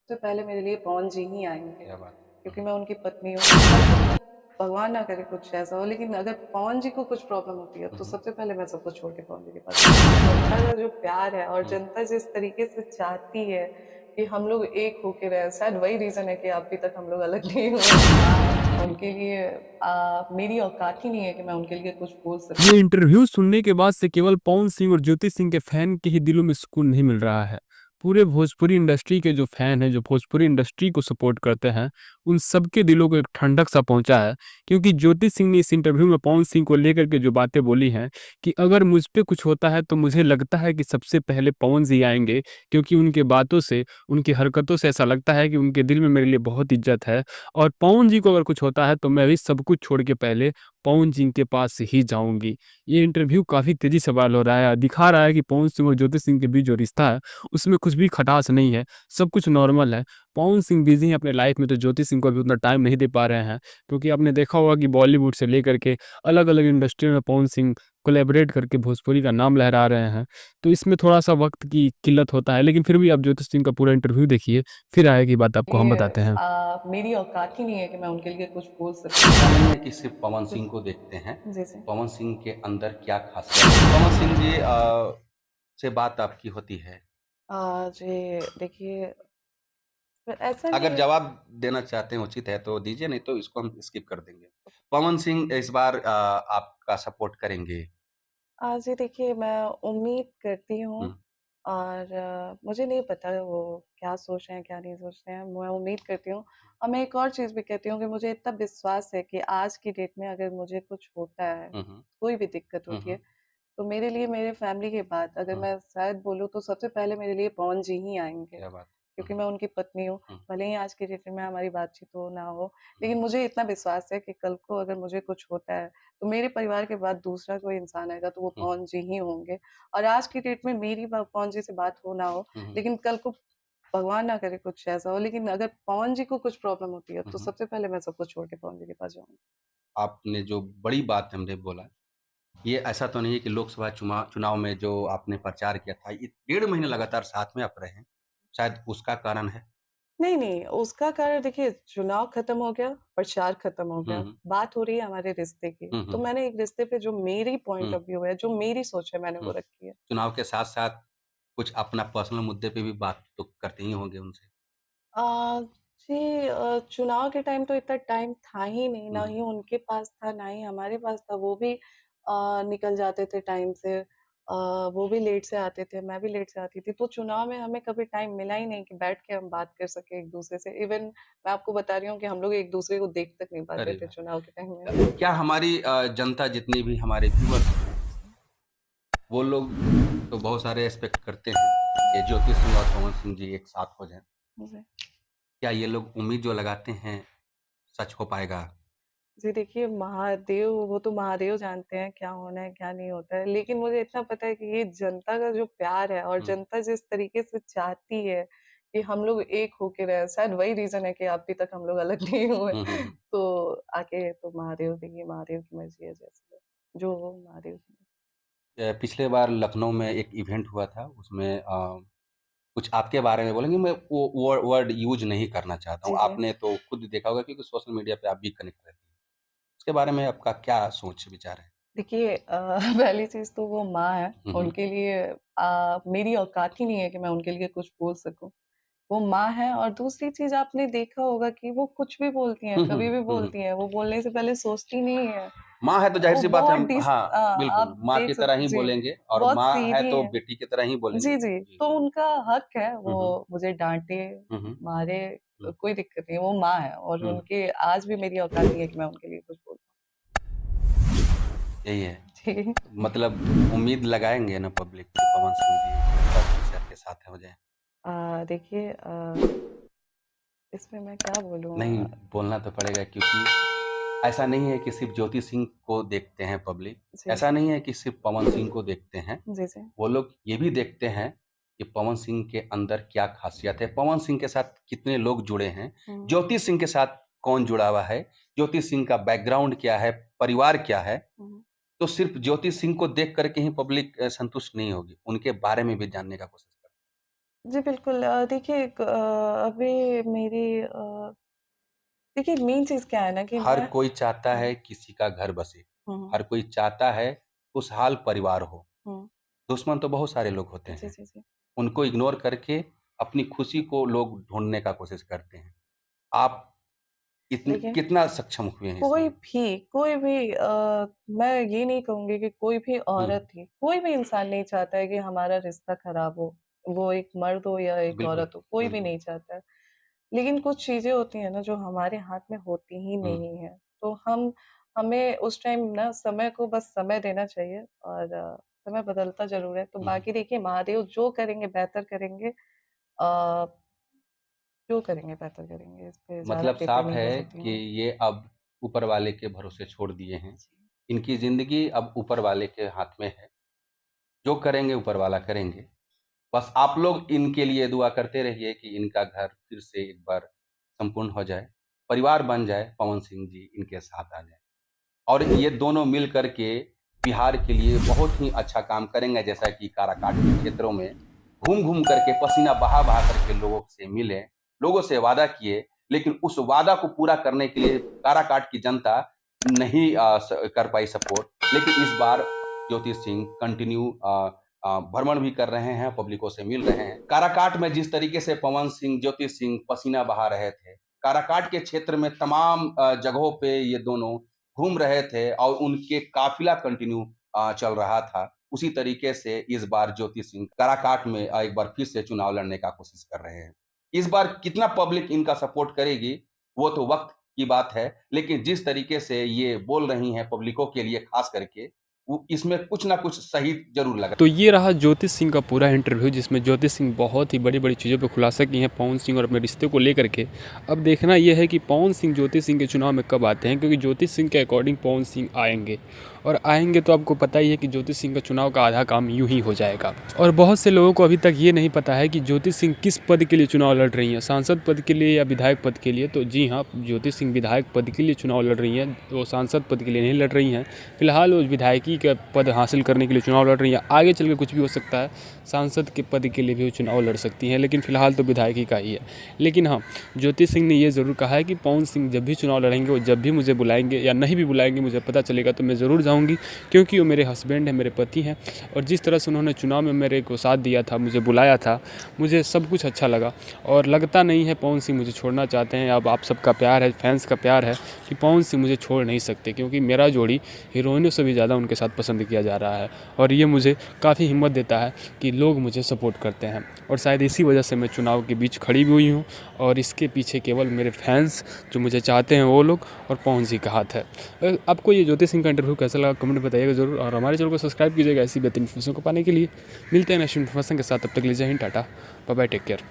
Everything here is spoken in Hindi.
सबसे पहले मेरे लिए पवन जी ही आएँगे, क्या बात है। क्योंकि मैं उनकी पत्नी हूँ। भगवान ना करे कुछ ऐसा हो, लेकिन अगर पवन जी को कुछ प्रॉब्लम होती है, तो सबसे पहले मैं सब कुछ छोड़ के पवन जी के पास जाऊँगी। जनता का जो प्यार है और जनता जिस तरीके से चाहती है कि हम लोग एक होके रहें, शायद वही रीज़न है कि अभी तक हम लोग अलग नहीं हुए। उनके लिए मेरी औकात ही नहीं है कि मैं उनके लिए कुछ बोल सकूँ। ये इंटरव्यू सुनने के बाद से केवल पवन सिंह और ज्योति सिंह के फैन के ही दिलों में सुकून नहीं मिल रहा है। पूरे भोजपुरी इंडस्ट्री के जो फैन हैं, जो भोजपुरी इंडस्ट्री को सपोर्ट करते हैं, उन सबके दिलों को एक ठंडक सा पहुंचा है। क्योंकि ज्योति सिंह ने इस इंटरव्यू में पवन सिंह को लेकर के जो बातें बोली हैं कि अगर मुझ पे कुछ होता है तो मुझे लगता है कि सबसे पहले पवन जी आएंगे, क्योंकि उनके बातों से, उनकी हरकतों से ऐसा लगता है कि उनके दिल में मेरे लिए बहुत इज्जत है। और पवन जी को अगर कुछ होता है तो मैं भी सब कुछ छोड़ के पहले पवन सिंह के पास ही जाऊँगी। ये इंटरव्यू काफ़ी तेज़ी से वायरल हो रहा है, दिखा रहा है कि पवन सिंह और ज्योति सिंह के बीच जो रिश्ता है, उसमें कुछ भी खटास नहीं है, सब कुछ नॉर्मल है। पवन सिंह बिज़ी हैं अपने लाइफ़ में, तो ज्योति सिंह को अभी उतना टाइम नहीं दे पा रहे हैं, क्योंकि आपने देखा होगा कि बॉलीवुड से लेकर के अलग-अलग इंडस्ट्री में पवन सिंह कोलैबोरेट करके भोजपुरी का नाम लहरा रहे हैं। तो इसमें थोड़ा-सा वक़्त की किल्लत होता है, लेकिन फिर भी आप ज्योति सिंह का पूरा इंटरव्यू देखिए, फिर आगे बात आपको हम लिए बताते हैं। मेरी औकात ही नहीं है कि मैं उनके लिए कुछ बोल ऐसा सकूँ। नहीं है कि सिर्फ पवन सिंह को देखते हैं, जी, जी। पवन सिंह के अंदर क्या खासियत है? पवन सिंह जी से बात आपकी होती है? जी, देखिए ऐसा नहीं अगर है। जवाब देना चाहते हैं उचित है तो दीजिए, नहीं तो इसको हम स्किप कर देंगे। पवन सिंह इस बार आपका सपोर्ट करेंगे? जी देखिए, मैं उम्मीद करती हूँ हुँ, और मुझे नहीं पता वो क्या सोच रहे हैं, क्या नहीं सोच रहे हैं। मैं उम्मीद करती हूँ और मैं एक और चीज़ भी कहती हूँ कि मुझे इतना विश्वास है कि आज की डेट में अगर मुझे कुछ होता है, हुँ, हुँ, कोई भी दिक्कत हुँ, होती है, हुँ, तो मेरे लिए मेरे फैमिली के बाद अगर हुँ, मैं शायद बोलूँ तो सबसे पहले मेरे लिए पवन जी ही आएँगे। क्या बात है। क्योंकि हुँ, मैं उनकी पत्नी हूँ, हुँ, भले ही आज की डेट में हमारी बातचीत हो ना हो, हुँ, लेकिन मुझे इतना विश्वास है कि कल को अगर मुझे कुछ होता है, तो मेरे परिवार के बाद दूसरा कोई इंसान आएगा तो वो हुँ, पवन जी ही होंगे। और आज की डेट में मेरी पवन जी से बात हो ना हो, हुँ, हुँ, लेकिन कल को भगवान ना करे कुछ ऐसा हो, लेकिन अगर पवन जी को कुछ प्रॉब्लम होती है, हुँ, तो हुँ। सबसे पहले मैं सब कुछ छोड़ के पवन जी के पास जाऊँगी। आपने जो बड़ी बात हमने बोला, ये ऐसा तो नहीं है कि लोकसभा चुनाव में जो आपने प्रचार किया था, ये 1.5 महीने लगातार साथ में आप रहे हैं, शायद उसका कारण है? नहीं, नहीं, उसका कारण देखिए चुनाव खत्म हो गया, प्रचार खत्म हो हुँ, गया, हुँ, बात हो रही है हमारे रिश्ते की। हुँ, तो हुँ, मैंने एक रिश्ते पे जो मेरी हुँ, पॉइंट ऑफ व्यू है, जो मेरी सोच है मैंने हुँ। वो रखी है। चुनाव के साथ-साथ कुछ अपना पर्सनल मुद्दे पे भी बात तो करते ही होंगे उनसे? अ, जी चुनाव के टाइम तो इतना टाइम था ही नहीं, हुँ, ना हुँ। ही उनके पास था, ना ही हमारे पास था। वो भी निकल जाते थे टाइम से। वो भी लेट से आते थे, मैं भी लेट से आती थी। तो चुनाव में हमें कभी टाइम मिला ही नहीं कि बैठ के हम बात कर सकें एक-दूसरे से। इवन मैं आपको बता रही हूँ कि हम लोग एक-दूसरे को देख तक नहीं पाते अरे थे वाह! चुनाव के टाइम में। क्या हमारी जनता जितनी भी हमारे व्यूअर्स हैं, वो लोग तो बहुत सारे एक्सपेक्ट करते हैं कि ज्योति सिंह और पवन सिंह जी एक साथ हो जाएँ। जी। क्या ये लोग उम्मीद जो लगाते हैं, सच हो पाएगा? जी देखिए, महादेव वो तो महादेव जानते हैं क्या होना है, क्या नहीं होता है। लेकिन मुझे इतना पता है कि ये जनता का जो प्यार है और हुँ, जनता जिस तरीके से चाहती है कि हम लोग एक होके रहें, शायद वही रीज़न है कि अभी तक हम लोग अलग नहीं हुए। हुँ, हुँ, हुँ। तो आगे तो महादेव देखिए, महादेव की मर्ज़ी है जैसे हो, जो हो महादेव की मर्ज़ी। पिछले बार लखनऊ में एक इवेंट हुआ था, उसमें कुछ आपके बारे में बोलेंगे, मैं वो वर्ड यूज़ नहीं करना चाहता हूँ। जी, जी। आपने तो खुद देखा होगा क्योंकि सोशल मीडिया पे आप भी कनेक्ट रहती हैं। उसके बारे में आपका क्या सोच विचार है? देखिए पहली चीज़ तो वो माँ है, हुँ, हुँ। उनके लिए मेरी औकात ही नहीं है कि मैं उनके लिए कुछ बोल सकूँ। वो माँ हैं और दूसरी चीज़ आपने देखा होगा कि वो कुछ भी बोलती हैं, हुँ, हुँ, कभी भी हुँ, हुँ। बोलती हैं, वो बोलने से पहले सोचती नहीं हैं। माँ है तो वो ज़ाहिर-सी बात है बहुत हम हाँ, बिल्कुल, आप माँ की देख तरह सकते ही जी, बोलेंगे और बहुत माँ है सीधी तो हैं। बेटी की तरह ही बोलेंगे। जी, जी, जी। तो उनका हक है, हुँ, वो हुँ। मुझे डाँटे, हुँ, हुँ। मारे हुँ, कोई दिक्कत नहीं है, वो माँ है और हुँ। उनके आज भी मेरी औकात नहीं है कि मैं उनके लिए कुछ बोलूँ। यही है। जी। मतलब उम्मीद लगाएँगे ना पब्लिक कि पवन सिंह जी एक बार फिर से आपके साथ हो जाएँ? देखिए इसमें मैं क्या बोलूँ नहीं, बोलना तो पड़ेगा क्योंकि ऐसा नहीं है कि सिर्फ़ ज्योति सिंह को देखते हैं पब्लिक, जी। ऐसा नहीं है कि सिर्फ़ पवन सिंह को देखते हैं। जी, जी। वो लोग ये भी देखते हैं कि पवन सिंह के अंदर क्या ख़ासियत है, पवन सिंह के साथ कितने लोग जुड़े हैं, हुँ, ज्योति सिंह के साथ कौन जुड़ा हुआ है, ज्योति सिंह का बैकग्राउंड क्या है, परिवार क्या है। हुँ। तो सिर्फ़ ज्योति सिंह को देख कर के ही पब्लिक संतुष्ट नहीं होगी, उनके बारे में भी जानने का कोशिश करती है। जी बिल्कुल। देखिए अभी मेरी देखिए मेन चीज़ क्या है ना कि हर मैं कोई चाहता हुँ, है किसी का घर बसे, हुँ, हर कोई चाहता है खुशहाल परिवार हो। हुँ। दुश्मन तो बहुत सारे लोग होते जी, हैं, जी, जी। उनको इग्नोर करके अपनी खुशी को लोग ढूँढने का कोशिश करते हैं। आप इतन देखिए कितना सक्षम हुए हैं इसमें? कोई भी मैं ये नहीं कहूँगी कि कोई भी हुँ, औरत ही, कोई भी इंसान नहीं चाहता है कि हमारा रिश्ता खराब हो। वो एक मर्द हो या एक बिल्कुल, औरत हो, कोई भी बिल्कुल। नहीं चाहता है। लेकिन कुछ चीज़ें होती हैं ना जो हमारे हाथ में होती ही हुँ, नहीं है। तो हमें उस टाइम ना समय को बस समय देना चाहिए और समय बदलता ज़रूर है। तो हुँ, हुँ। बाकी देखिए महादेव जो करेंगे बेहतर करेंगे। अ, जो करेंगे बेहतर करेंगे, इस पे ज़्यादा मतलब टिप्पणी साफ नहीं कर है सकती कि मैं। ये अब ऊपर वाले के भरोसे छोड़ दिए हैं। जी। इनकी ज़िंदगी अब ऊपर वाले के हाथ में है। जो करेंगे ऊपर वाला करेंगे। बस आप लोग इनके लिए दुआ करते रहिए कि इनका घर फिर से एक बार संपूर्ण हो जाए, परिवार बन जाए, पवन सिंह जी इनके साथ आ जाएँ। और ये दोनों मिल कर के बिहार के लिए बहुत ही अच्छा काम करेंगे, जैसा कि काराकाट के क्षेत्रों में घूम-घूम करके पसीना बहा-बहा करके लोगों से मिले, लोगों से वादा किए, लेकिन उस वादा को पूरा करने के लिए काराकाट की जनता नहीं कर पाई सपोर्ट। लेकिन इस बार ज्योति सिंह कंटिन्यू भ्रमण भी कर रहे हैं, पब्लिकों से मिल रहे हैं। काराकाट में जिस तरीके से पवन सिंह, ज्योति सिंह पसीना बहा रहे थे, काराकाट के क्षेत्र में तमाम जगहों पे ये दोनों घूम रहे थे और उनके काफ़िला कंटिन्यू चल रहा था। उसी तरीके से इस बार ज्योति सिंह काराकाट में एक बार फिर से चुनाव लड़ने का कोशिश कर रहे हैं। इस बार कितना पब्लिक इनका सपोर्ट करेगी, वो तो वक़्त की बात है, लेकिन जिस तरीके से ये बोल रही हैं पब्लिकों के लिए ख़ास करके, वो इसमें कुछ ना कुछ सही ज़रूर लग तो ये रहा ज्योति सिंह का पूरा इंटरव्यू, जिसमें ज्योति सिंह बहुत ही बड़ी-बड़ी चीज़ों पे खुलासा किए हैं पवन सिंह और अपने रिश्ते को लेकर के। अब देखना ये है कि पवन सिंह ज्योति सिंह के चुनाव में कब आते हैं, क्योंकि ज्योति सिंह के अकॉर्डिंग पवन सिंह आएँगे और आएँगे तो आपको पता ही है कि ज्योति सिंह का चुनाव का आधा काम यूँ ही हो जाएगा। और बहुत से लोगों को अभी तक ये नहीं पता है कि ज्योति सिंह किस पद के लिए चुनाव लड़ रही हैं, सांसद पद के लिए या विधायक पद के लिए। तो जी हाँ, ज्योति सिंह विधायक पद के लिए चुनाव लड़ रही हैं, वो सांसद पद के लिए नहीं लड़ रही हैं। फिलहाल वो विधायकी का पद हासिल करने के लिए चुनाव लड़ रही हैं। आगे चल के कुछ भी हो सकता है, सांसद के पद के लिए भी वो चुनाव लड़ सकती हैं, लेकिन फिलहाल तो विधायकी का ही है। लेकिन हाँ, ज्योति सिंह ने ये ज़रूर कहा है कि पवन सिंह जब भी चुनाव लड़ेंगे, वो जब भी मुझे बुलाएंगे या नहीं भी बुलाएंगे, मुझे पता चलेगा तो मैं ज़रूर जाऊँगी, क्योंकि वो मेरे हस्बैंड हैं, मेरे पति हैं। और जिस तरह से उन्होंने चुनाव में मेरे को साथ दिया था, मुझे बुलाया था, मुझे सब कुछ अच्छा लगा। और लगता नहीं है पवन सिंह मुझे छोड़ना चाहते हैं। अब आप सबका प्यार है, फैंस का प्यार है कि पवन सिंह मुझे छोड़ नहीं सकते, क्योंकि मेरा जोड़ी हीरोइनों से भी ज़्यादा उनके साथ पसंद किया जा रहा है। और ये मुझे काफ़ी हिम्मत देता है कि लोग मुझे सपोर्ट करते हैं, और शायद इसी वजह से मैं चुनाव के बीच खड़ी भी हुई हूँ। और इसके पीछे केवल मेरे फैंस जो मुझे चाहते हैं वो लोग, और पवन सिंह का हाथ है। आपको ये ज्योति सिंह का इंटरव्यू कैसा लगा, कमेंट में बताइएगा ज़रूर, और हमारे चैनल को सब्सक्राइब कीजिएगा ऐसी बेहतरीन इन्फॉर्मेशन को पाने के लिए। मिलते हैं नेक्स्ट इन्फॉर्मेशन के साथ, तब तक के लिए जय हिंद, tata, bye bye, take care.